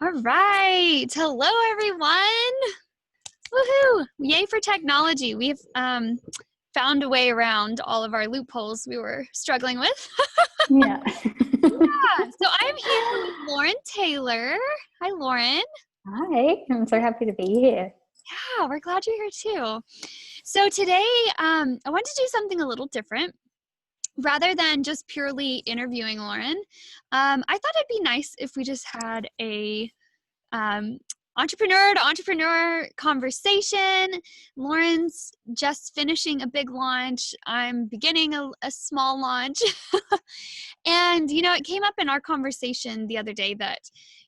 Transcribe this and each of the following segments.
All right. Hello, everyone. Woohoo. Yay for technology. We've found a way around all of our loopholes we were struggling with. Yeah. So I'm here with Lauren Taylor. Hi, Lauren. Hi, I'm so happy to be here. Yeah, we're glad you're here too. So today, I want to do something a little different. Rather than just purely interviewing Lauren, I thought it'd be nice if we just had a entrepreneur to entrepreneur conversation. Lauren's just finishing a big launch. I'm beginning a small launch. And, it came up in our conversation the other day that,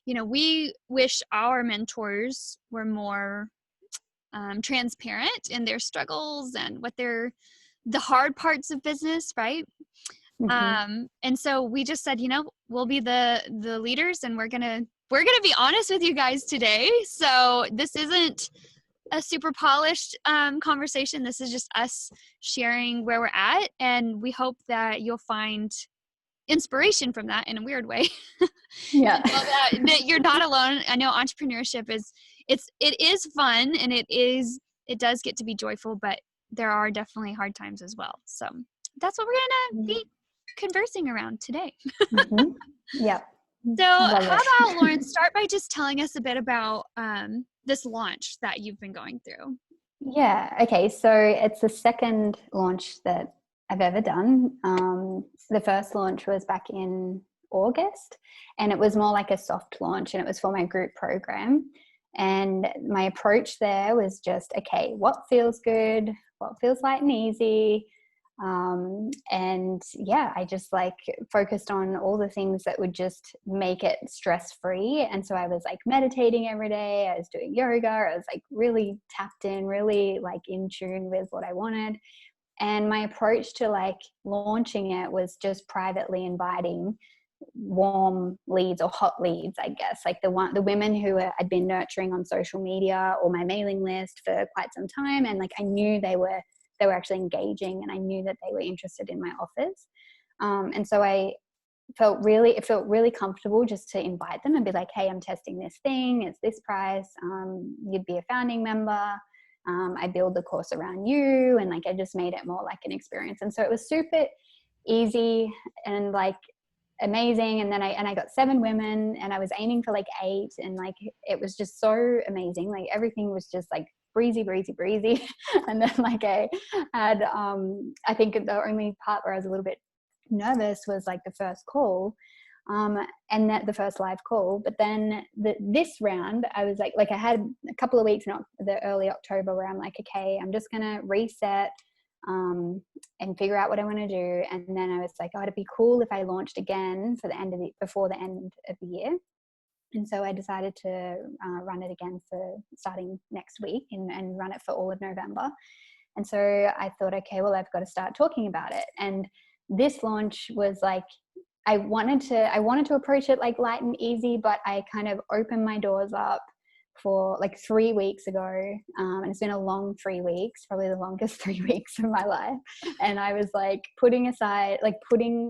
we wish our mentors were more transparent in their struggles and the hard parts of business, right? Hmm. And so we just said, we'll be the leaders, and we're gonna be honest with you guys today. So this isn't a super polished conversation. This is just us sharing where we're at, and we hope that you'll find inspiration from that in a weird way. Yeah. And know that you're not alone. I know entrepreneurship it is fun, and it does get to be joyful, but there are definitely hard times as well. So that's what we're gonna be conversing around today. Hmm. Yeah. So I love how about, it. Lauren, start by just telling us a bit about this launch that you've been going through. Yeah. Okay. So it's the second launch that I've ever done. The first launch was back in August, and it was more like a soft launch, and it was for my group program. And my approach there was just, okay, what feels good? What feels light and easy? And yeah, I just like focused on all the things that would just make it stress free. And so I was like meditating every day, I was doing yoga, I was like really tapped in, really like in tune with what I wanted. And my approach to like launching it was just privately inviting warm leads or hot leads, I guess, like the women who I'd been nurturing on social media or my mailing list for quite some time. And like I knew they were actually engaging, and I knew that they were interested in my offers. And so it felt really comfortable just to invite them and be like, hey, I'm testing this thing, it's this price, you'd be a founding member, I build the course around you. And like I just made it more like an experience. And so it was super easy and like amazing. And then I got 7 women, and I was aiming for like 8, and like it was just so amazing. Like everything was just like breezy, breezy, breezy. And then like I had I think the only part where I was a little bit nervous was like the first call, and that the first live call. But then this round, I was like I had a couple of weeks in the early October where I'm like, okay, I'm just gonna reset, and figure out what I want to do. And then I was like, oh, it'd be cool if I launched again before the end of the year. And so I decided to run it again for starting next week, and run it for all of November. And so I thought, okay, well, I've got to start talking about it. And this launch was like, I wanted to approach it like light and easy, but I kind of opened my doors up for like 3 weeks ago. And it's been a long 3 weeks, probably the longest 3 weeks of my life. And I was like putting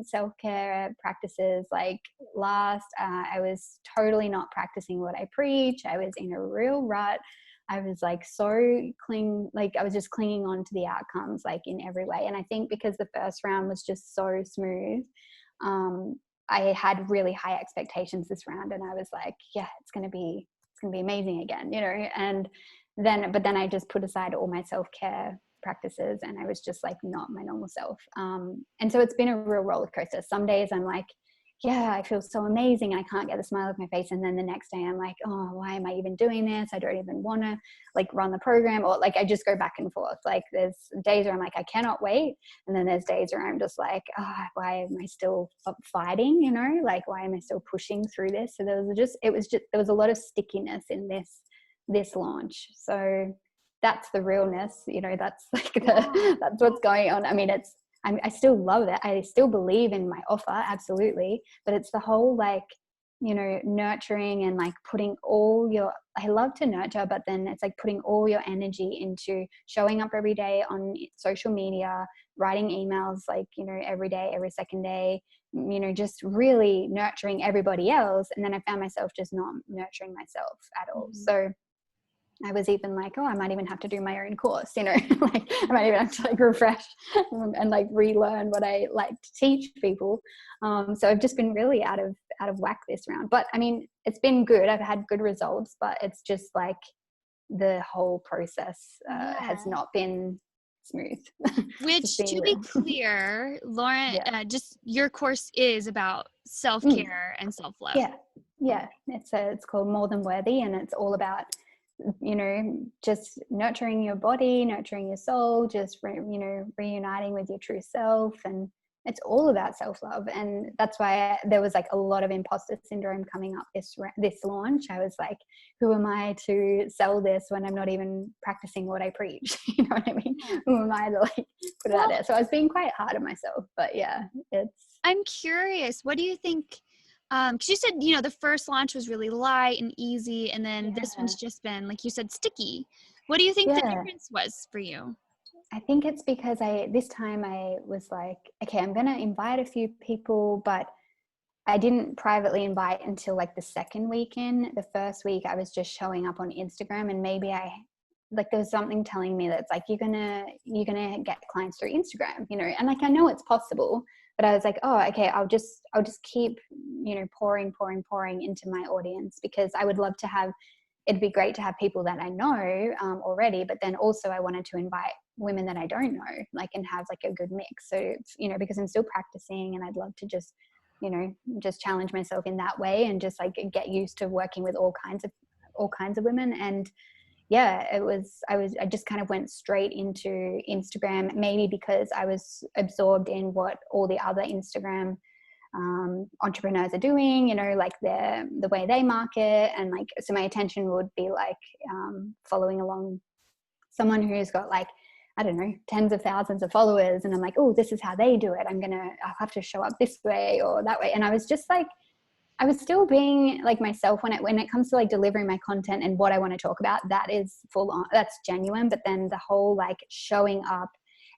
self-care practices like last. I was totally not practicing what I preach. I was in a real rut. I was like I was just clinging on to the outcomes like in every way. And I think because the first round was just so smooth, um, I had really high expectations this round, and I was like, yeah, it's going to be amazing again, but then I just put aside all my self-care practices, and I was just like not my normal self. And so it's been a real roller coaster. Some days I'm like, yeah, I feel so amazing, I can't get a smile off my face. And then the next day I'm like, oh, why am I even doing this? I don't even want to like run the program. Or like I just go back and forth. Like there's days where I'm like, I cannot wait. And then there's days where I'm just like, oh, why am I still fighting? Like why am I still pushing through this? So there was a lot of stickiness in this launch. So that's the realness, that's like that's what's going on. I mean, I still love it. I still believe in my offer, absolutely. But it's the whole like you know, nurturing and like putting all your, I love to nurture, but then it's like putting all your energy into showing up every day on social media, writing emails, like, you know, every day, every second day, you know, just really nurturing everybody else. And then I found myself just not nurturing myself at all. Mhm. So I was even like, oh, I might even have to do my own course, you know, like I might even have to like refresh and like relearn what I like to teach people. So I've just been really out of whack this round. But I mean, it's been good. I've had good results, but it's just like the whole process has Yeah. not been smooth. Just Which, being to be real. clear, Lauren, Yeah. just your course is about Mm. self-care and self-love. Yeah. Yeah. It's called More Than Worthy, and it's all about, you know, just nurturing your body, nurturing your soul, just you know, reuniting with your true self. And it's all about self-love. And that's why there was like a lot of imposter syndrome coming up this launch. I was like, who am I to sell this when I'm not even practicing what I preach? You know what I mean? Yeah. Who am I to like put it out Well, there? So I was being quite hard on myself. But yeah, it's I'm curious, what do you think? Because you said, you know, the first launch was really light and easy, and then this yeah. one's just been, like you said, sticky. What do you think the Yeah. difference was for you? I think it's because this time I was like, okay, I'm going to invite a few people, but I didn't privately invite until like the second weekend. The first week I was just showing up on Instagram, and maybe like there was something telling me that it's like you're gonna get clients through Instagram, you know, and like I know it's possible, but I was like, oh, okay, I'll just keep, you know, pouring into my audience, because I would love to have, it'd be great to have people that I know already, but then also I wanted to invite women that I don't know, like, and have like a good mix. So, you know, because I'm still practicing, and I'd love to just, you know, just challenge myself in that way, and just like get used to working with all kinds of women. And yeah, I just kind of went straight into Instagram, maybe because I was absorbed in what all the other Instagram entrepreneurs are doing, you know, like the way they market. And like, so my attention would be like following along someone who's got like, I don't know, tens of thousands of followers, and I'm like, oh, this is how they do it, I'll have to show up this way or that way. And I was just like, I was still being like myself when it comes to like delivering my content and what I want to talk about. That is full on, that's genuine. But then the whole like showing up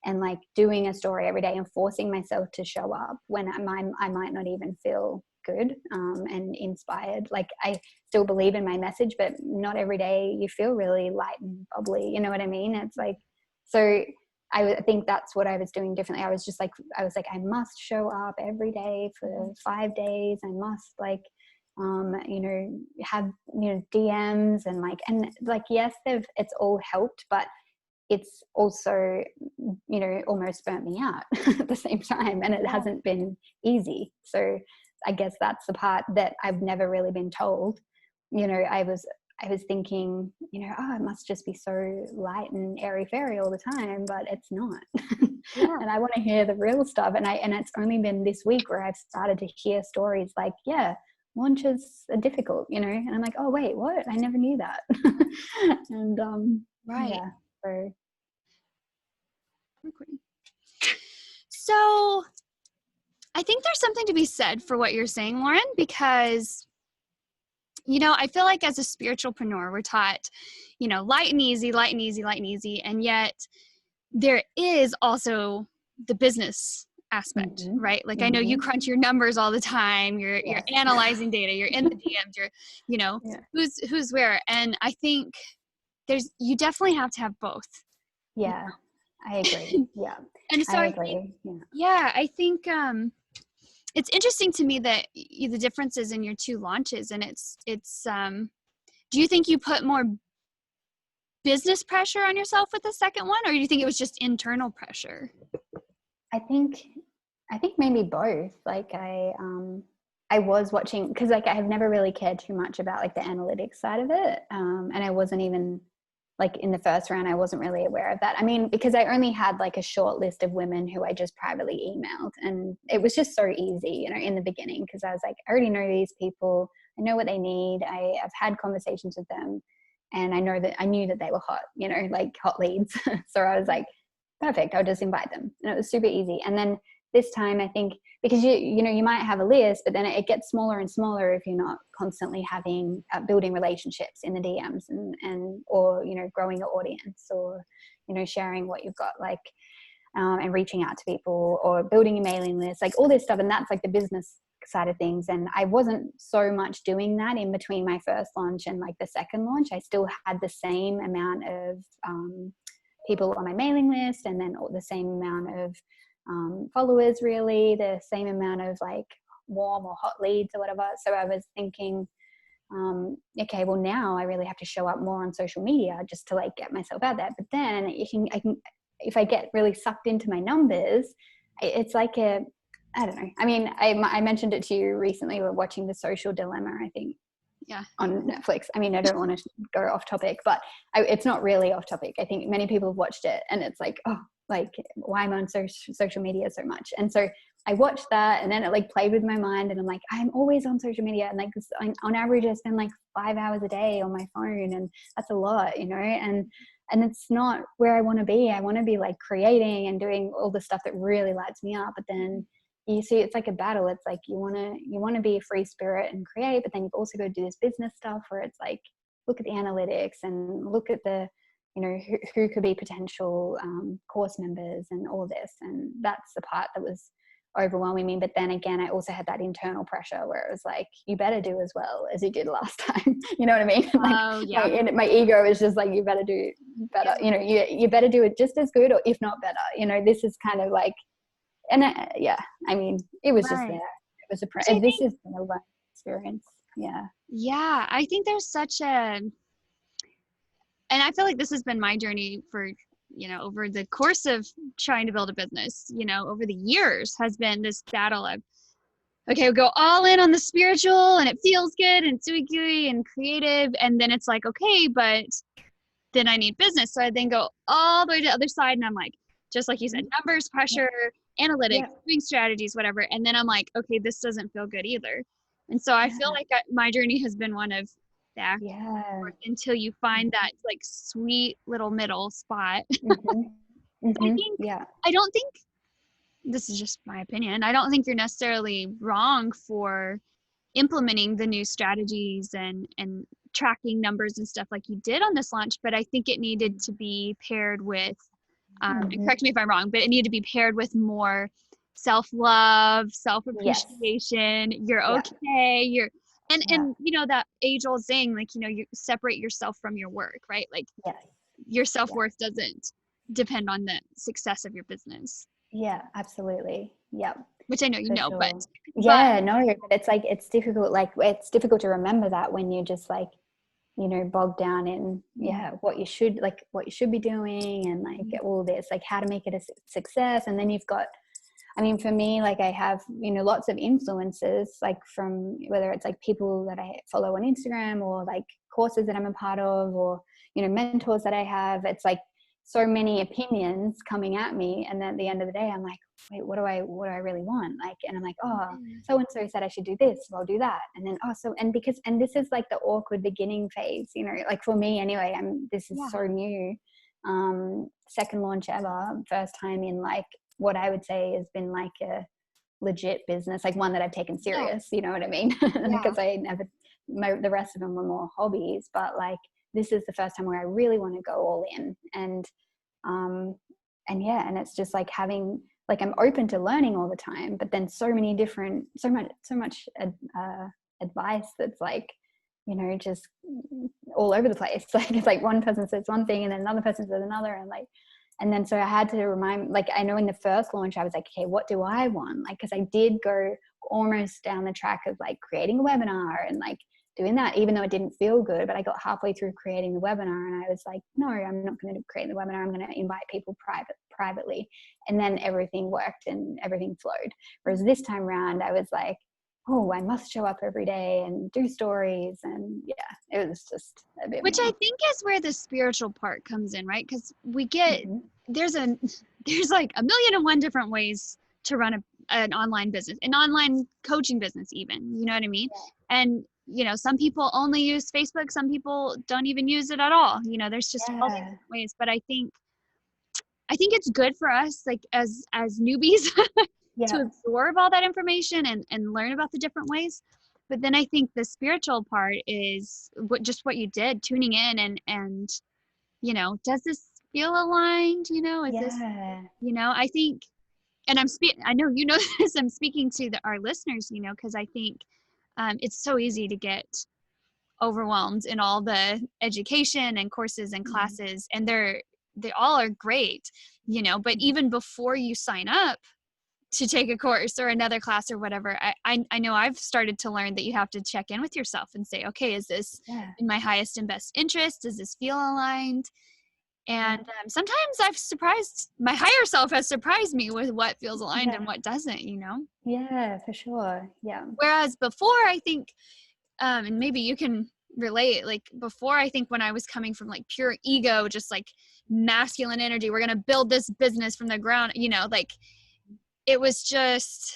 and like doing a story every day and forcing myself to show up when I might not even feel good and inspired. Like I still believe in my message, but not every day you feel really light and bubbly. You know what I mean? It's like, so I think that's what I was doing differently. I was just like, I must show up every day for 5 days. I must like, you know, have, you know, DMs and like, yes, it's all helped, but it's also, you know, almost burnt me out at the same time. And it Yeah. hasn't been easy. So I guess that's the part that I've never really been told. You know, I was thinking, you know, oh, it must just be so light and airy fairy all the time, but it's not. Yeah. And I want to hear the real stuff. And it's only been this week where I've started to hear stories like, yeah, launches are difficult, you know, and I'm like, oh wait, what? I never knew that. And Right. yeah, so Recording. So I think there's something to be said for what you're saying, Lauren, because, you know, I feel like as a spiritualpreneur, we're taught, you know, light and easy, light and easy, light and easy. And yet there is also the business aspect, mm-hmm, right? Like I know you mm-hmm, crunch your numbers all the time. You're yes. analyzing data, you're in the DMs, you're, you know, Yeah. who's where. And I think you definitely have to have both. Yeah, I agree. Yeah, And so I I think, agree. Yeah. yeah, I think it's interesting to me that the differences in your two launches, and it's do you think you put more business pressure on yourself with the second one, or do you think it was just internal pressure? I think maybe both. Like I was watching, because like I have never really cared too much about like the analytics side of it. And I wasn't even like in the first round, I wasn't really aware of that. I mean, because I only had like a short list of women who I just privately emailed, and it was just so easy, you know, in the beginning, because I was like, I already know these people, I know what they need, I've had conversations with them, and I knew that they were hot, you know, like hot leads. So I was like, perfect, I'll just invite them. And it was super easy. And then this time I think, because you know, you might have a list, but then it gets smaller and smaller if you're not constantly having building relationships in the DMs, and or, you know, growing your audience, or, you know, sharing what you've got, like, and reaching out to people, or building a mailing list, like all this stuff. And that's like the business side of things. And I wasn't so much doing that in between my first launch and like the second launch. I still had the same amount of people on my mailing list, and then the same amount of followers, really, the same amount of like warm or hot leads or whatever. So I was thinking, okay, well, now I really have to show up more on social media just to like get myself out there. But then I can, if I get really sucked into my numbers, it's like I don't know. I mean, I mentioned it to you recently. We're watching The Social Dilemma, I think, Yeah. on Netflix. I mean, I don't want to go off topic, but it's not really off topic. I think many people have watched it, and it's like, oh, like, why am I on social media so much? And so I watched that, and then it like played with my mind, and I'm like, I'm always on social media, and like on average I spend like 5 hours a day on my phone, and that's a lot, you know. And it's not where I want to be. I want to be like creating and doing all the stuff that really lights me up. But then you see, it's like a battle. It's like you want to be a free spirit and create, but then you've also got to do this business stuff where it's like, look at the analytics and look at the, you know, who could be potential course members and all this. And that's the part that was overwhelming me. But then again, I also had that internal pressure where it was like, you better do as well as you did last time. You know what I mean? Oh, yeah. My ego is just like, you better do better. You know, you better do it just as good, or if not better. You know, this is kind of like, and yeah, I mean, it was just there. It was and this is a learning experience. Yeah. Yeah, I think there's such a, and I feel like this has been my journey for, you know, over the course of trying to build a business, you know, over the years, has been this battle of, okay, we'll go all in on the spiritual and it feels good and it's gooey and creative. And then it's like, okay, but then I need business. So I then go all the way to the other side, and I'm like, just like you said, numbers, pressure, analytics, doing strategies, whatever. And then I'm like, okay, this doesn't feel good either. And so I feel like my journey has been one of back until you find that like sweet little middle spot. I think, I don't think, this is just my opinion, I don't think you're necessarily wrong for implementing the new strategies and tracking numbers and stuff like you did on this launch, but I think it needed to be paired with, and correct me if I'm wrong, but it needed to be paired with more self-love, self-appreciation. You're okay. And you know, that age-old saying, like, you know, you separate yourself from your work, right? Like, your self-worth doesn't depend on the success of your business. Yeah, absolutely. Yep. Which I know you know, sure. but no, but it's like, it's difficult. Like, it's difficult to remember that when you're just like, you know, bogged down in what you should be doing, and like all this, like how to make it a success. And then you've got, I mean, for me, like, I have, you know, lots of influences, like from whether it's like people that I follow on Instagram, or like courses that I'm a part of, or, you know, mentors that I have. It's like so many opinions coming at me, and then at the end of the day I'm like, wait, what do I really want? Like, and I'm like, oh, so and so said I should do this, so I'll do that. And then and this is like the awkward beginning phase, you know, like for me anyway. This is so new, second launch ever, first time in like what I would say has been like a legit business, like one that I've taken serious, you know what I mean? Because I never, the rest of them were more hobbies, but like this is the first time where I really want to go all in. And and it's just like having, like, I'm open to learning all the time, but then so much advice that's like, you know, just all over the place. Like, it's like one person says one thing and then another person says another, and then so I had to remind, like, I know in the first launch I was like, okay, what do I want? Like, because I did go almost down the track of like creating a webinar and like doing that, even though it didn't feel good. But I got halfway through creating the webinar and I was like, no, I'm not going to create the webinar. I'm going to invite people privately. And then everything worked and everything flowed. Whereas this time around, I was like, oh, I must show up every day and do stories. And it was just a bit Which more. I think is where the spiritual part comes in, right? Because we get, there's like a million and one different ways to run an online business, an online coaching business even, you know what I mean? And, you know, some people only use Facebook, some people don't even use it at all. You know, there's just all these different ways. But I think it's good for us, like, as newbies to Yeah. absorb all that information and learn about the different ways. But then I think the spiritual part is what you did, tuning in and, does this feel aligned? Is this, Yeah. I think, and I know you know this, I'm speaking to our listeners, because I think it's so easy to get overwhelmed in all the education and courses and Mhm. classes, and they all are great, but Mhm. even before you sign up to take a course or another class or whatever, I know I've started to learn that you have to check in with yourself and say, okay, is this Yeah. in my highest and best interest? Does this feel aligned? Yeah. And sometimes my higher self has surprised me with what feels aligned Yeah. and what doesn't. Yeah, for sure. Yeah. Whereas before, I think, and maybe you can relate, like before, I think when I was coming from like pure ego, just like masculine energy, we're going to build this business from the ground, like it was just,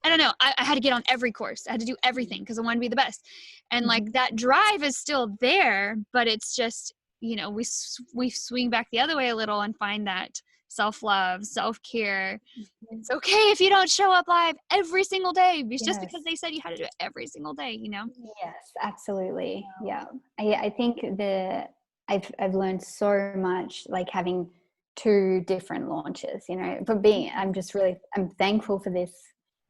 I don't know. I had to get on every course. I had to do everything because I wanted to be the best. And like Mhm. that drive is still there, but it's just, we swing back the other way a little and find that self-love, self-care. Mhm. It's okay if you don't show up live every single day, just Yes. because they said you had to do it every single day. Yes, absolutely. Yeah. I think I've learned so much, like having two different launches, for being, I'm thankful for this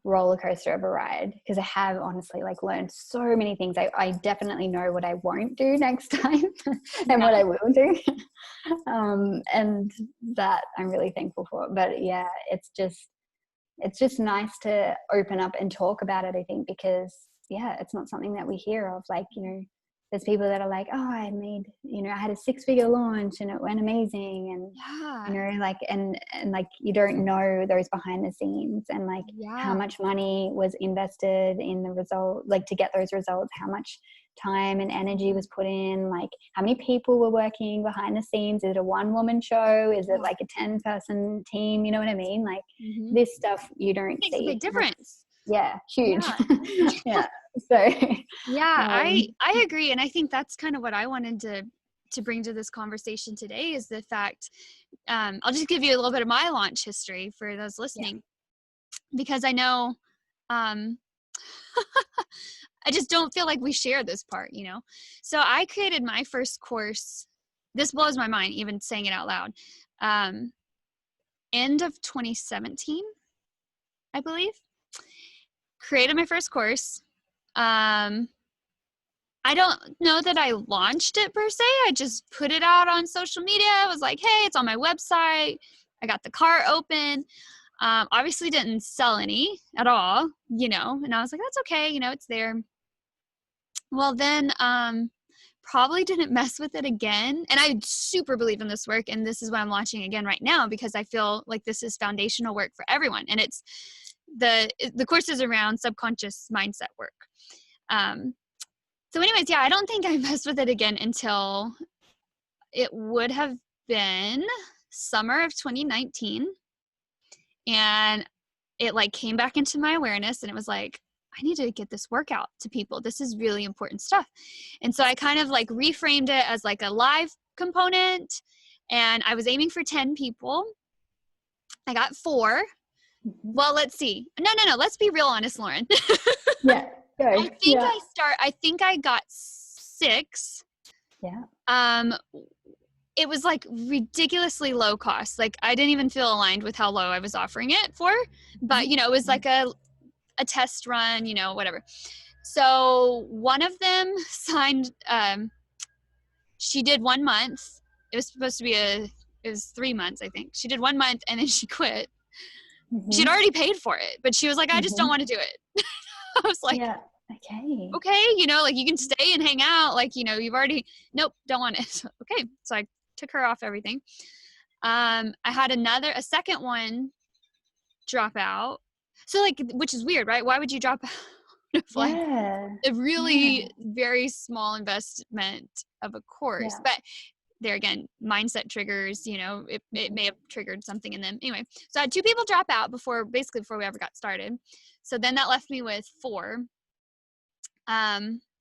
roller coaster of a ride, because I have honestly like learned so many things. I definitely know what I won't do next time and Yeah. what I will do. And that I'm really thankful for. But yeah, it's just nice to open up and talk about it, I think, because yeah, it's not something that we hear of. Like, there's people that are like, oh, I had a 6-figure launch and it went amazing. And, Yeah. like, and like, you don't know those behind the scenes, and like how Yeah. much money was invested in the result, like to get those results, how much time and energy was put in, like how many people were working behind the scenes. Is it a 1-woman show? Is it like a 10-person team? You know what I mean? Like, Mm-hmm. this stuff you don't Makes a see. big difference. Yeah, huge. Yeah. Yeah. So, Yeah, I um, I agree, and I think that's kind of what I wanted to bring to this conversation today is the fact. I'll just give you a little bit of my launch history for those yeah. listening, because I know, um, I just don't feel like we share this part. So I created my first course. This blows my mind, even saying it out loud. Um, End of 2017, I believe. Created my first course. Um, I don't know that I launched it per se. I just put it out on social media. I was like, hey, it's on my website. I got the cart open. Obviously didn't sell any at all. And I was like, that's okay. It's there. Well, then, probably didn't mess with it again. And I super believe in this work. And this is what I'm launching again right now, because I feel like this is foundational work for everyone. And it's the course is around subconscious mindset work. Um, So anyways, yeah, I don't think I messed with it again until it would have been summer of 2019. And it like came back into my awareness, and it was like, I need to get this workout to people. This is really important stuff. And so I kind of like reframed it as like a live component, and I was aiming for 10 people. I got 4. Mhm. Well, let's see. No. Let's be real honest, Lauren. Yeah. Go. Yeah. I think I got 6. Yeah. Um, it was like ridiculously low cost. Like I didn't even feel aligned with how low I was offering it for, but it was like a test run, whatever. So one of them signed, she did 1 month. It was supposed to be it was 3 months, I think. She did 1 month and then she quit. She'd Mm-hmm. already paid for it, but she was like, I just don't Mm-hmm. want to do it. I was like, Yeah. Okay. okay, like you can stay and hang out. Like, you've already, nope, don't want it. Okay. So I took her off everything. I had a second one drop out. So like, which is weird, right? Why would you drop out of like Yeah. a really Yeah. very small investment of a course? Yeah. But there again, mindset triggers, it Mhm. may have triggered something in them. Anyway, so I had 2 people drop out before we ever got started. So then that left me with 4.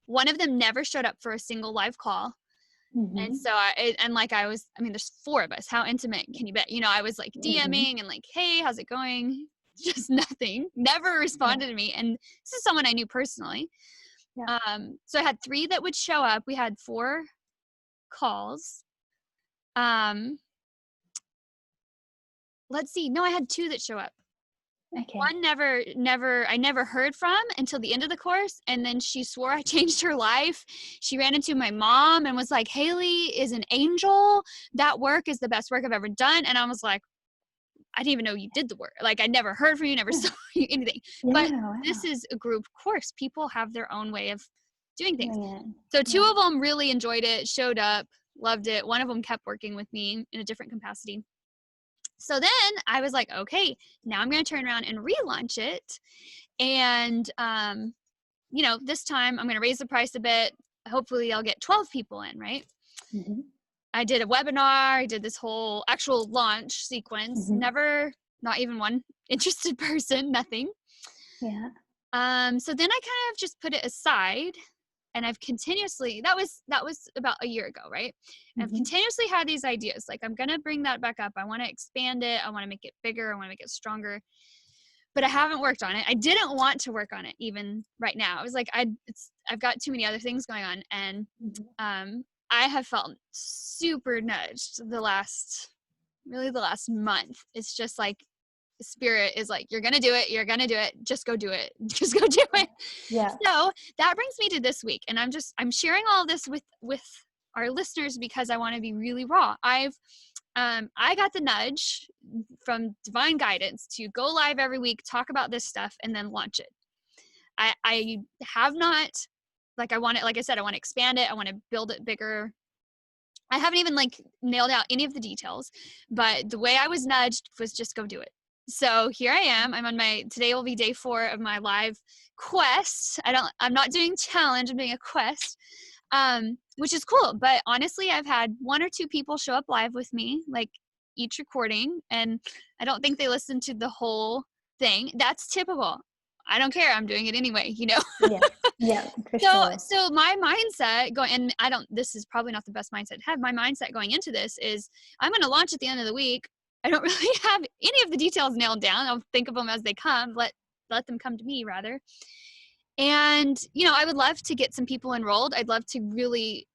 One of them never showed up for a single live call. And Mhm. so there's 4 of us. How intimate can you bet? I was like Mhm. DMing and like, hey, how's it going? just nothing, never responded to me. And this is someone I knew personally. Yeah. So I had 3 that would show up. We had 4 calls. Let's see. No, I had 2 that show up. Okay. One I never heard from until the end of the course. And then she swore I changed her life. She ran into my mom and was like, Haley is an angel. That work is the best work I've ever done. And I was like, I didn't even know you did the work. Like, I never heard from you, never saw you, anything. But Yeah, wow. this is a group course. People have their own way of doing things. Yeah. So 2 of them really enjoyed it, showed up, loved it. One of them kept working with me in a different capacity. So then I was like, okay, now I'm going to turn around and relaunch it. And, this time I'm going to raise the price a bit. Hopefully I'll get 12 people in, right? Mm-hmm. I did a webinar. I did this whole actual launch sequence. Mm-hmm. Not even one interested person, nothing. Yeah. So then I kind of just put it aside, and I've continuously, that was about a year ago, right? And I've continuously had these ideas, like, I'm going to bring that back up. I want to expand it. I want to make it bigger. I want to make it stronger, but I haven't worked on it. I didn't want to work on it even right now. I was like, I've got too many other things going on. And, I have felt super nudged the last month. It's just like, Spirit is like, you're going to do it. You're going to do it. Just go do it. Just go do it. Yeah. So that brings me to this week. And I'm sharing all this with our listeners because I want to be really raw. I got the nudge from divine guidance to go live every week, talk about this stuff, and then launch it. I have not, like, I want it, like I said, I want to expand it. I want to build it bigger. I haven't even nailed out any of the details, but the way I was nudged was just go do it. So here I am. Today will be day 4 of my live quest. I'm not doing challenge. I'm doing a quest, which is cool. But honestly, I've had 1 or 2 people show up live with me, like each recording, and I don't think they listened to the whole thing. That's typical. I don't care. I'm doing it anyway, Yeah, for sure. So my mindset this is probably not the best mindset to have. My mindset going into this is I'm going to launch at the end of the week. I don't really have any of the details nailed down. I'll think of them as they come. Let them come to me rather. And, I would love to get some people enrolled. I'd love to really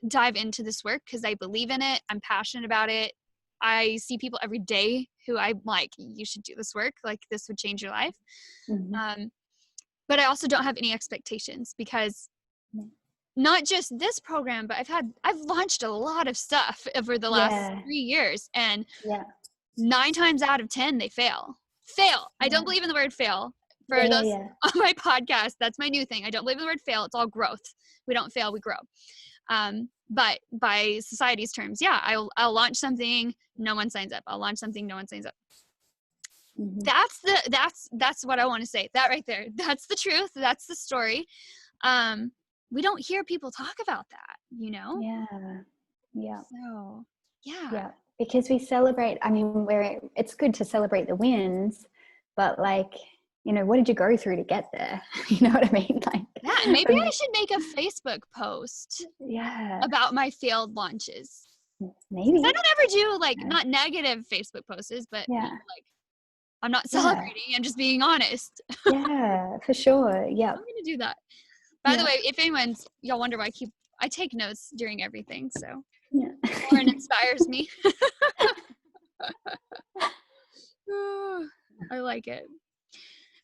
dive into this work because I believe in it. I'm passionate about it. I see people every day who I'm like, you should do this work. Like, this would change your life. But I also don't have any expectations because not just this program, but I've launched a lot of stuff over the last 3 years, and 9 times out of 10, they fail. I don't believe in the word fail. For those on my podcast, that's my new thing. I don't believe in the word fail. It's all growth. We don't fail, we grow. But by society's terms, I'll launch something, no one signs up. I'll launch something, no one signs up. That's what I want to say. That right there. That's the truth. That's the story. We don't hear people talk about that, Yeah. So, yeah, because we celebrate, it's good to celebrate the wins, but what did you go through to get there? You know what I mean? Maybe I should make a Facebook post about my failed launches. Maybe. I don't ever do not negative Facebook posts, but I'm not celebrating. I'm just being honest. Yeah, for sure. Yeah. I'm going to do that. By the way, if y'all wonder why I take notes during everything. So Lauren inspires me. I like it.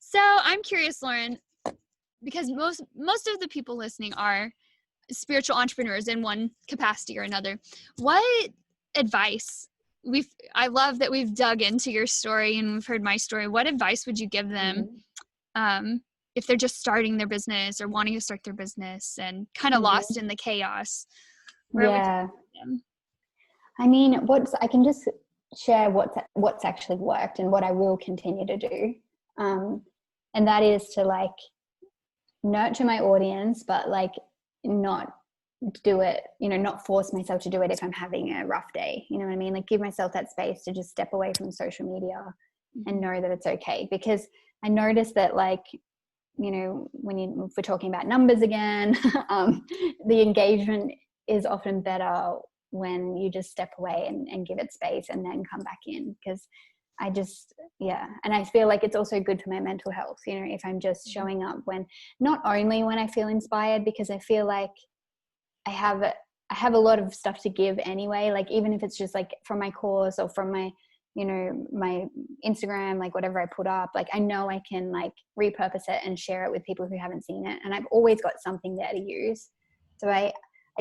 So I'm curious, Lauren, because most of the people listening are spiritual entrepreneurs in one capacity or another. What advice I love that we've dug into your story and we've heard my story. What advice would you give them if they're just starting their business or wanting to start their business and kind of lost in the chaos? Where would you give them? I can just share what's actually worked and what I will continue to do. And that is to nurture my audience, but not do it, not force myself to do it if I'm having a rough day. You know what I mean? Give myself that space to just step away from social media and know that it's okay. Because I noticed that if we're talking about numbers again, the engagement is often better when you just step away and give it space and then come back in. Because I just, yeah. And I feel like it's also good for my mental health, you know, if I'm just Mhm. showing up when, not only when I feel inspired, because I feel like I have I have a lot of stuff to give anyway. Like even if it's just like from my course or from my, you know, my Instagram, like whatever I put up, like I know I can like repurpose it and share it with people who haven't seen it. And I've always got something there to use. So I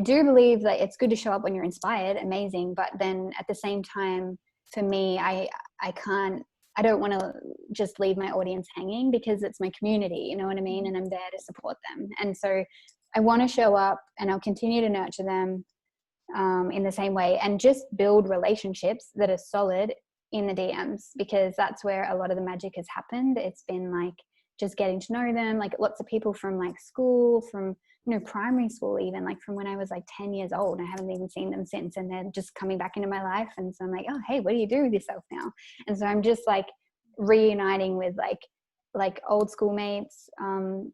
do believe that it's good to show up when you're inspired, amazing. But then at the same time, for me, I can't, I don't want to just leave my audience hanging because it's my community, you know what I mean? And I'm there to support them. And so I want to show up and I'll continue to nurture them in the same way and just build relationships that are solid in the DMs, because that's where a lot of the magic has happened. It's been like just getting to know them, like lots of people from like school, from, you know, primary school, even like from when I was like 10 years old. I haven't even seen them since, and they're just coming back into my life. And so I'm like, oh, hey, what do you do with yourself now? And so I'm just like reuniting with like old schoolmates,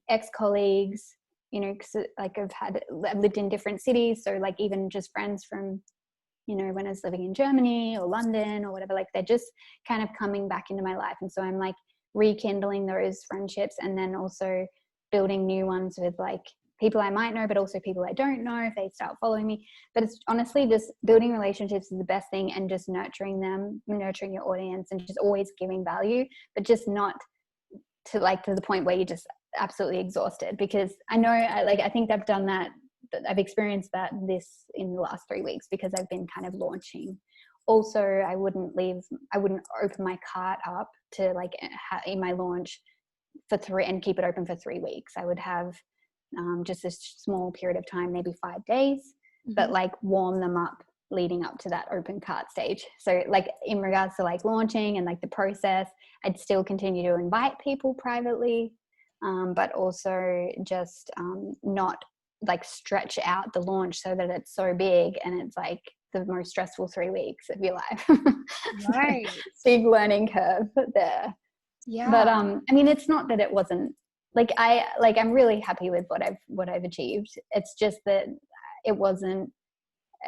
ex-colleagues, you know, because like I've lived in different cities, so like even just friends from, you know, when I was living in Germany or London or whatever, like they're just kind of coming back into my life. And so I'm like rekindling those friendships, and then also building new ones with like people I might know, but also people I don't know if they start following me. But it's honestly just building relationships is the best thing, and just nurturing them, nurturing your audience, and just always giving value, but just not to like to the point where you're just absolutely exhausted. Because I know I think I've done that. I've experienced that this in the last 3 weeks, because I've been kind of launching. Also, I wouldn't open my cart up to like in my launch for three and keep it open for 3 weeks. I would have just a small period of time, maybe 5 days, but Mhm. like warm them up leading up to that open cart stage. So like in regards to like launching and like the process, I'd still continue to invite people privately, but also just not like stretch out the launch so that it's so big and it's like the most stressful 3 weeks of your life. So, Right. big learning curve there. But Yeah. I mean, it's not that it wasn't like I'm really happy with what I've achieved. It's just that it wasn't,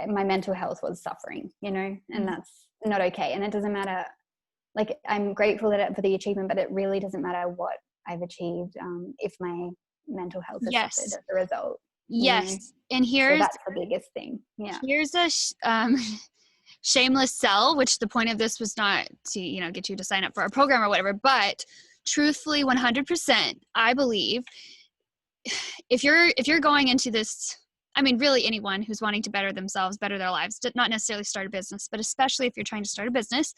my mental health was suffering, you know, and Mhm. that's not okay. And it doesn't matter, like I'm grateful for the achievement, but it really doesn't matter what I've achieved if my mental health has suffered Yes. as a result, you know. Yes. And So that's the biggest thing. Yeah. here's a shameless sell, which the point of this was not to, you know, get you to sign up for our program or whatever, but truthfully 100%, I believe if you're going into this, I mean, really anyone who's wanting to better themselves, better their lives, not necessarily start a business, but especially if you're trying to start a business,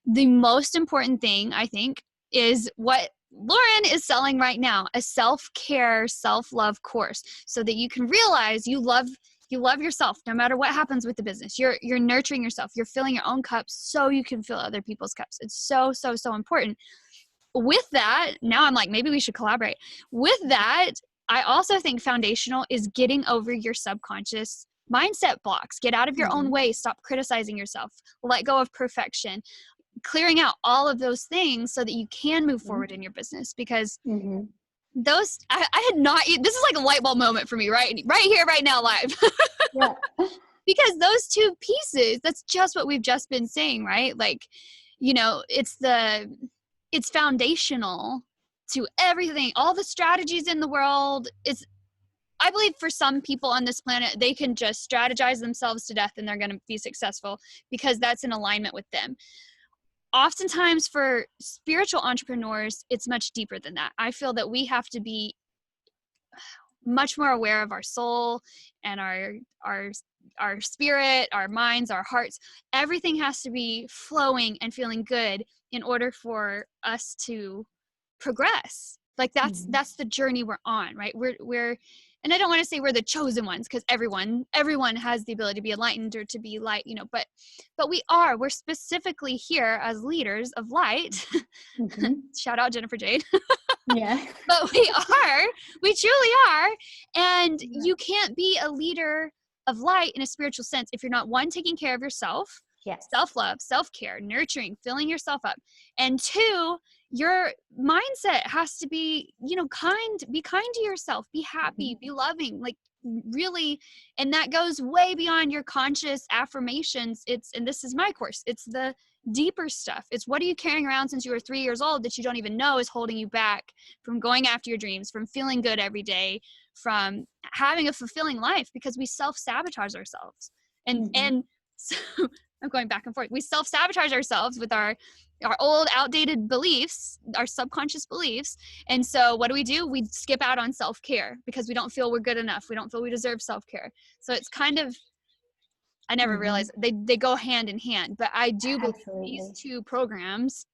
the most important thing I think is what Lauren is selling right now, a self-care, self-love course, so that you can realize you love yourself no matter what happens with the business. You're nurturing yourself. You're filling your own cups so you can fill other people's cups. It's so so so important. With that, now I'm like, maybe we should collaborate. With that, I also think foundational is getting over your subconscious mindset blocks. Get out of your own Mm-hmm. way. Stop criticizing yourself. Let go of perfection. Clearing out all of those things so that you can move forward in your business, because Mm-hmm. those I had not, this is like a light bulb moment for me, right here right now, live. Yeah. Because those two pieces, that's just what we've just been saying, right? Like, you know, it's foundational to everything, all the strategies in the world. It's, I believe for some people on this planet, they can just strategize themselves to death and they're going to be successful because that's in alignment with them. Oftentimes for spiritual entrepreneurs, it's much deeper than that. I feel that we have to be much more aware of our soul and our spirit, our minds, our hearts. Everything has to be flowing and feeling good in order for us to progress. Like Mm-hmm. that's the journey we're on, right? We're and I don't want to say we're the chosen ones, because everyone has the ability to be enlightened or to be light, you know, but we're specifically here as leaders of light. Mm-hmm. Shout out Jennifer Jade. Yeah. But we truly are. And you can't be a leader of light in a spiritual sense if you're not, one, taking care of yourself, Yes. self-love, self-care, nurturing, filling yourself up, and two, your mindset has to be, you know, be kind to yourself, be Mm-hmm. happy, be loving, like really. And that goes way beyond your conscious affirmations. And this is my course, it's deeper stuff. It's what are you carrying around since you were 3 years old that you don't even know is holding you back from going after your dreams, from feeling good every day, from having a fulfilling life, because we self-sabotage ourselves. And so I'm going back and forth. We self-sabotage ourselves with our old outdated beliefs, our subconscious beliefs. And so what do? We skip out on self-care because we don't feel we're good enough. We don't feel we deserve self-care. So it's kind of, I never realized they go hand in hand, but I do believe these two programs,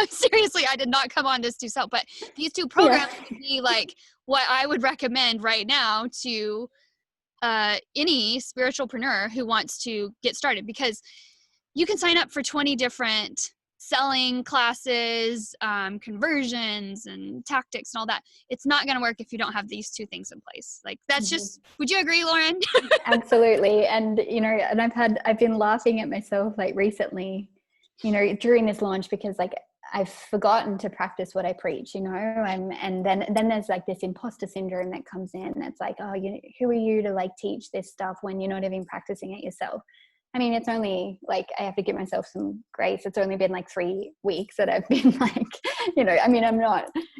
seriously, I did not come on this to sell, but these two programs would be like what I would recommend right now to any spiritualpreneur who wants to get started, because you can sign up for 20 different selling classes, conversions and tactics and all that. It's not going to work if you don't have these two things in place. Like that's just, would you agree, Lauren? Absolutely. And, you know, and I've been laughing at myself like recently, you know, during this launch, because like I've forgotten to practice what I preach, you know, and then there's like this imposter syndrome that comes in. It's like, oh, you know, who are you to like teach this stuff when you're not even practicing it yourself? I mean, it's only like, I have to give myself some grace. It's only been like 3 weeks that I've been like, you know, I mean,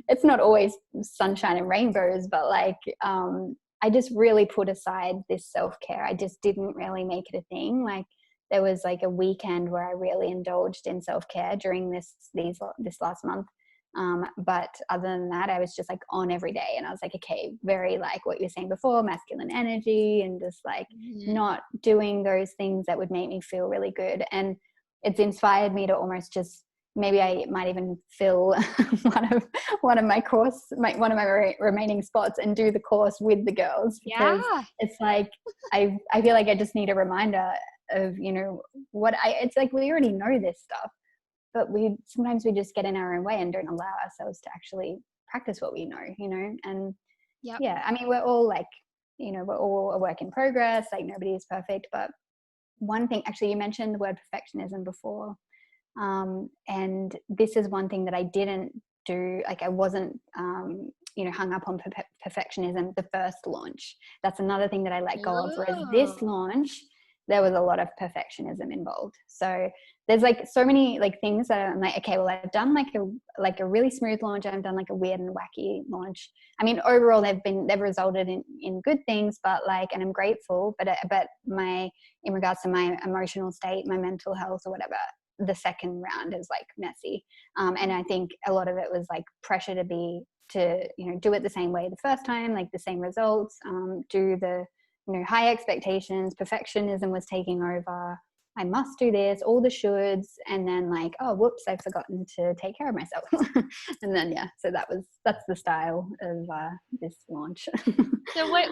it's not always sunshine and rainbows, but like, I just really put aside this self-care. I just didn't really make it a thing. Like there was like a weekend where I really indulged in self-care during this last month. But other than that, I was just like on every day, and I was like, okay, very like what you were saying before, masculine energy, and just like not doing those things that would make me feel really good. And it's inspired me to almost just, maybe I might even fill one of my remaining spots and do the course with the girls, because it's like I feel like I just need a reminder of, you know, it's like we already know this stuff, but sometimes we just get in our own way and don't allow ourselves to actually practice what we know, you know. And yeah, I mean, we're all like, you know, we're all a work in progress, like nobody is perfect. But one thing, actually, you mentioned the word perfectionism before, and this is one thing that I didn't do. Like I wasn't you know, hung up on perfectionism the first launch. That's another thing that I let go of, whereas this launch there was a lot of perfectionism involved. So there's like so many like things that I'm like, okay, well, I've done like a really smooth launch. I've done like a weird and wacky launch. I mean, overall they've resulted in good things, but like, and I'm grateful, but in regards to my emotional state, my mental health or whatever, the second round is like messy. And I think a lot of it was like pressure to, you know, do it the same way the first time, like the same results, do the, you know, high expectations, perfectionism was taking over. I must do this, all the shoulds, and then like, oh, whoops, I've forgotten to take care of myself. And then, yeah, so that's the style of this launch. So what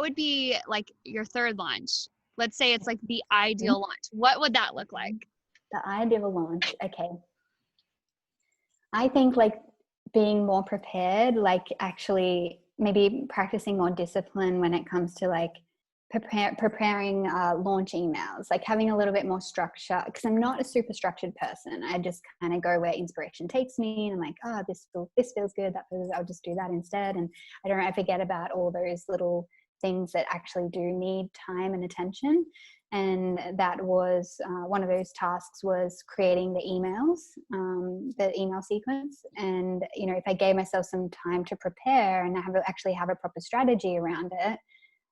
would be like your third launch? Let's say it's like the ideal launch. What would that look like? The ideal launch. Okay. I think like being more prepared, like actually maybe practicing more discipline when it comes to like preparing launch emails, like having a little bit more structure, because I'm not a super structured person. I just kind of go where inspiration takes me, and I'm like, oh, this feels good, I'll just do that instead. And I forget about all those little things that actually do need time and attention. And that was one of those tasks was creating the emails, the email sequence. And, you know, if I gave myself some time to prepare and actually have a proper strategy around it,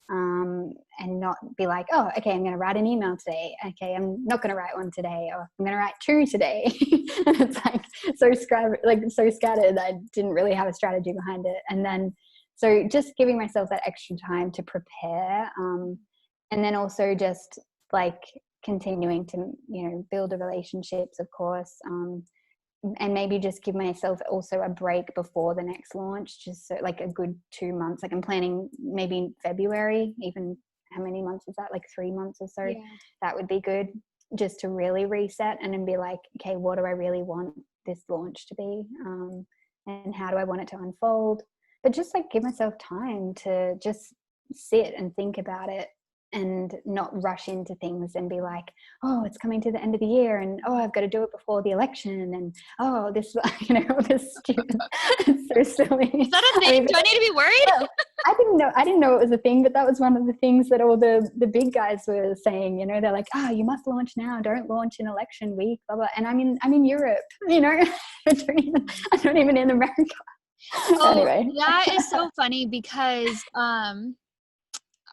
and not be like, oh, okay, I'm going to write an email today. Okay, I'm not going to write one today, or I'm going to write 2 today. And it's like so scattered that I didn't really have a strategy behind it. And then, so just giving myself that extra time to prepare, and then also just like continuing to, you know, build the relationships, of course, and maybe just give myself also a break before the next launch, just so like a good 2 months. Like I'm planning maybe February, even how many months is that? Like 3 months or so. Yeah. That would be good, just to really reset and then be like, okay, what do I really want this launch to be? And how do I want it to unfold? But just like give myself time to just sit and think about it. and not rush into things and be like, oh, it's coming to the end of the year and oh, I've got to do it before the election and oh, this, this stupid, it's so Is silly. that a I thing? mean, Do I need to be worried? well, I didn't know it was a thing, but that was one of the things that all the big guys were saying, they're like, you must launch now. Don't launch in election week, blah, blah. And I'm in Europe, I'm not even in America. Oh, Anyway. that is so funny because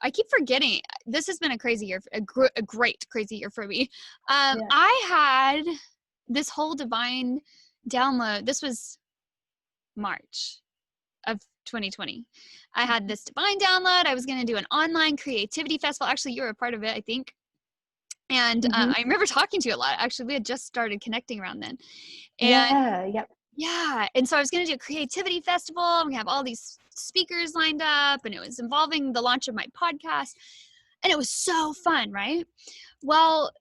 I keep forgetting. This has been a crazy year, a great crazy year for me. Yeah. I had this whole divine download. This was March of 2020. I had this divine download. I was going to do an online creativity festival. Actually, you were a part of it, I think. And Mm-hmm. I remember talking to you a lot. Actually, we had just started connecting around then. And Yeah. Yep. yeah. And so I was going to do a creativity festival. We have all these speakers lined up, and it was involving the launch of my podcast. And it was so fun, right? Well,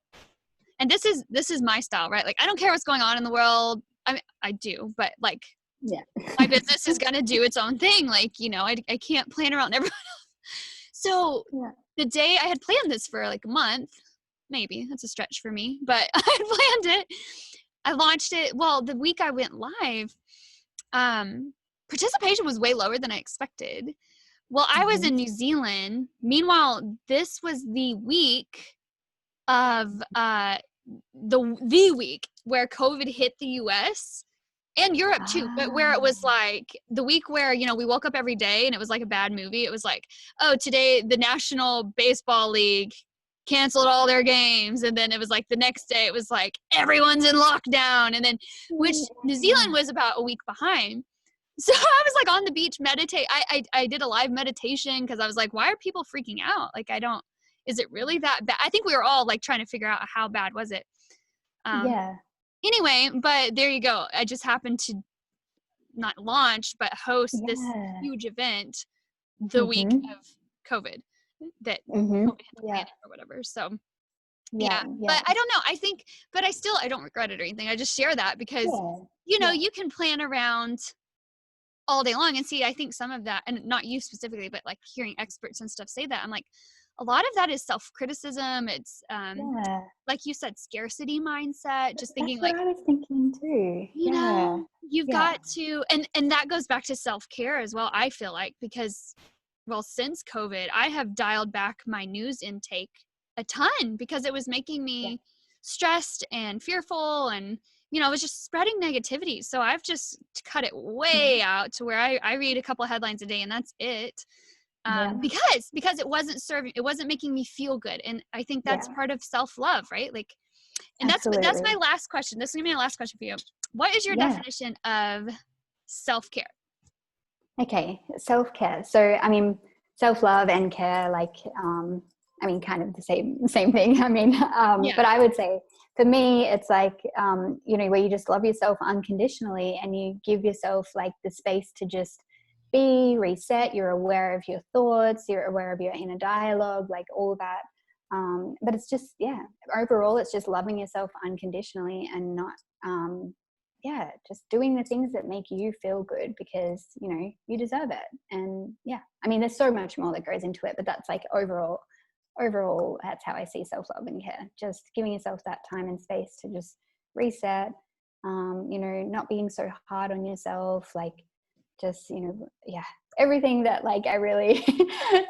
and this is my style, right? Like, I don't care what's going on in the world. I mean, I do, but like, Yeah. my business is going to do its own thing. Like, I can't plan around everyone else. So Yeah. the day I had planned this for like a month, maybe that's a stretch for me, but I had planned it. I launched it. Well, the week I went live, participation was way lower than I expected. Well, I was Mm-hmm. in New Zealand. Meanwhile, this was the week of the week where COVID hit the US and Europe too, but where it was like the week where, we woke up every day and it was like a bad movie. It was like, oh, today the National Baseball League canceled all their games. And then it was like the next day it was like everyone's in lockdown. And then, which New Zealand was about a week behind. So I was like on the beach meditate. I did a live meditation because I was like, why are people freaking out? Like, is it really that bad? I think we were all like trying to figure out how bad was it. Yeah. Anyway, but there you go. I just happened to not launch, but host this Yeah. huge event the week Mm-hmm. of COVID that Mm-hmm. COVID hit the Yeah. planet or whatever. So Yeah. yeah, Yeah. but I don't know. I think, but I don't regret it or anything. I just share that because, Yeah. Yeah. you can plan around all day long and see, I think some of that, and not you specifically, but like hearing experts and stuff say that, I'm like, a lot of that is self-criticism. It's, Yeah. like you said, scarcity mindset, just thinking That's what like, I was thinking too. Yeah. you've Yeah. got to, and that goes back to self-care as well, I feel like, because, well, since COVID, I have dialed back my news intake a ton because it was making Yeah. me stressed and fearful and, it was just spreading negativity. So I've just cut it way out to where I read a couple of headlines a day and that's it. Yeah. Because it wasn't making me feel good. And I think that's Yeah. part of self-love, right? Like, and that's my Absolutely. last question. This is gonna be my last question for you. What is your Yeah. definition of self-care? Okay. Self-care. So, I mean, self-love and care, like, kind of the same thing. Yeah. But I would say for me, it's like, where you just love yourself unconditionally and you give yourself like the space to just reset. You're aware of your thoughts. You're aware of your inner dialogue, like all that. But it's just, overall, it's just loving yourself unconditionally and not, just doing the things that make you feel good because, you deserve it. And there's so much more that goes into it, but that's like overall, that's how I see self-love and care. Just giving yourself that time and space to just reset, not being so hard on yourself, like just, everything that like I really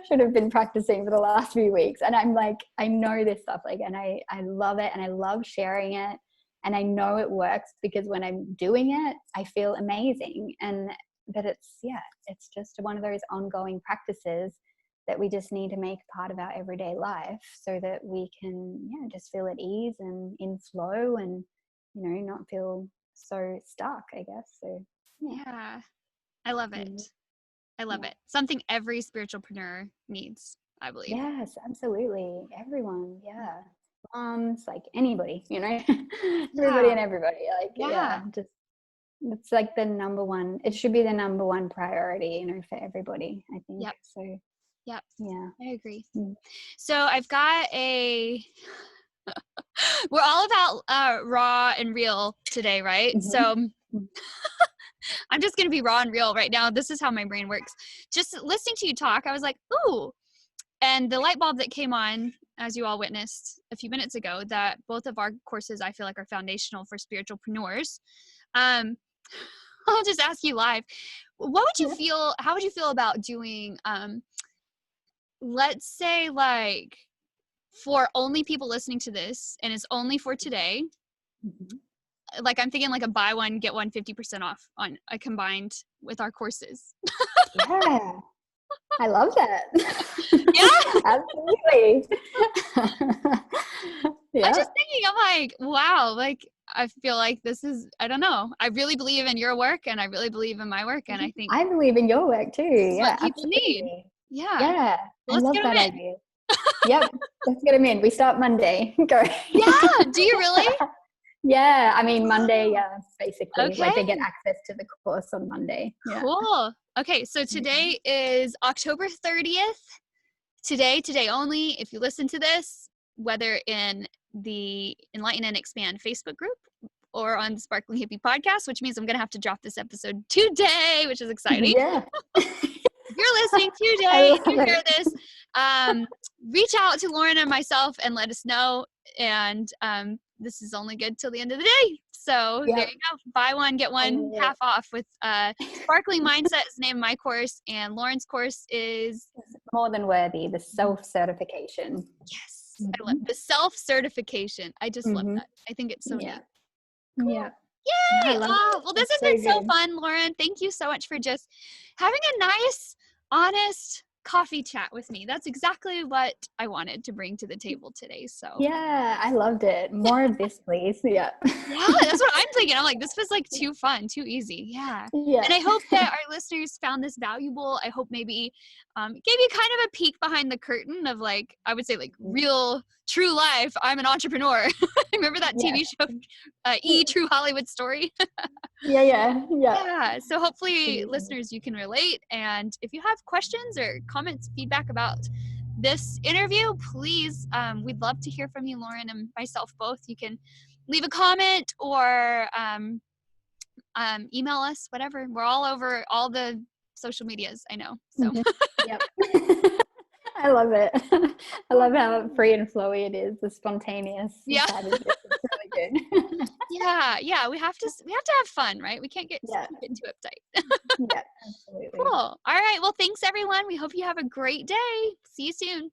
should have been practicing for the last few weeks. And I'm like, I know this stuff, like, and I love it and I love sharing it. And I know it works because when I'm doing it, I feel amazing. But it's just one of those ongoing practices that we just need to make part of our everyday life so that we can, just feel at ease and in flow and, not feel so stuck, I guess. So, Yeah. I love it. Mm, I love yeah. it. Something every spiritualpreneur needs, I believe. Yes, absolutely. Everyone. Yeah. It's like anybody, everybody Yeah. and everybody. Like, Yeah. just it's like the number one. It should be the number one priority, for everybody, I think. Yep. So, Yep. yeah. I agree. Mm. So I've got we're all about raw and real today, right? Mm-hmm. So I'm just going to be raw and real right now. This is how my brain works. Just listening to you talk, I was like, ooh, And the light bulb that came on, as you all witnessed a few minutes ago, that both of our courses I feel like are foundational for spiritualpreneurs. I'll just ask you live, what would you Yeah. feel, how would you feel about doing, let's say like for only people listening to this and it's only for today, Mhm. like I'm thinking like a buy one, get one 50% off on a combined with our courses. Yeah. I love that. Yeah. Absolutely. I'm Yeah. just thinking, I'm like, wow, like I feel like this is, I don't know. I really believe in your work and I really believe in my work. And I think I believe in your work too. this is what Yeah, people need. absolutely. Yeah. Yeah, So I let's love get them that in. idea. Yep, let's get them in. We start Monday. Go. Yeah. Do you really? Yeah, I mean Monday, Wow. yeah, basically. Okay. Like they get access to the course on Monday. Yeah. Cool. Okay. So today is October 30th. Today only. If you listen to this, whether in the Enlighten and Expand Facebook group or on the Sparkling Hippie podcast, which means I'm going to have to drop this episode today, which is exciting. Yeah. If you're listening I today and love you hear it. this, reach out to Lauren and myself and let us know. And this is only good till the end of the day. So there Yep. you go. Buy one, get I one love half off with Sparkling Mindset is the name of my course. And Lauren's course is it. More than worthy, the self-certification. yes. I love Mhm. the self-certification. I just love Mhm. that. I think it's so Yeah. neat. Cool. Yeah. I Yay! love Oh, it. well, this It's has so been so good. fun, Lauren. Thank you so much for just having a nice, honest coffee chat with me. That's exactly what I wanted to bring to the table today. So, Yeah, I loved it. More of this, please. Yeah. yeah, that's what I'm thinking. I'm like, this was like too fun, too easy. Yeah. Yeah. And I hope that our listeners found this valuable. I hope maybe gave you kind of a peek behind the curtain of like, I would say like real, true life. I'm an entrepreneur. Remember that Yeah. TV show, True Hollywood Story? Yeah, yeah, yeah. Yeah. So hopefully, Absolutely. listeners, you can relate. And if you have questions or comments, feedback about this interview, please, we'd love to hear from you, Lauren and myself both. You can leave a comment or email us, whatever. We're all over all the social medias, I know. So, Mhm. Yep. I love it. I oh, love how cool. free and flowy it is, the spontaneous Yeah. side of this. It's really good. Yeah. We have to have fun, right? We can't get Yeah. too uptight. Yeah, absolutely. Cool. All right. Well, thanks everyone. We hope you have a great day. See you soon.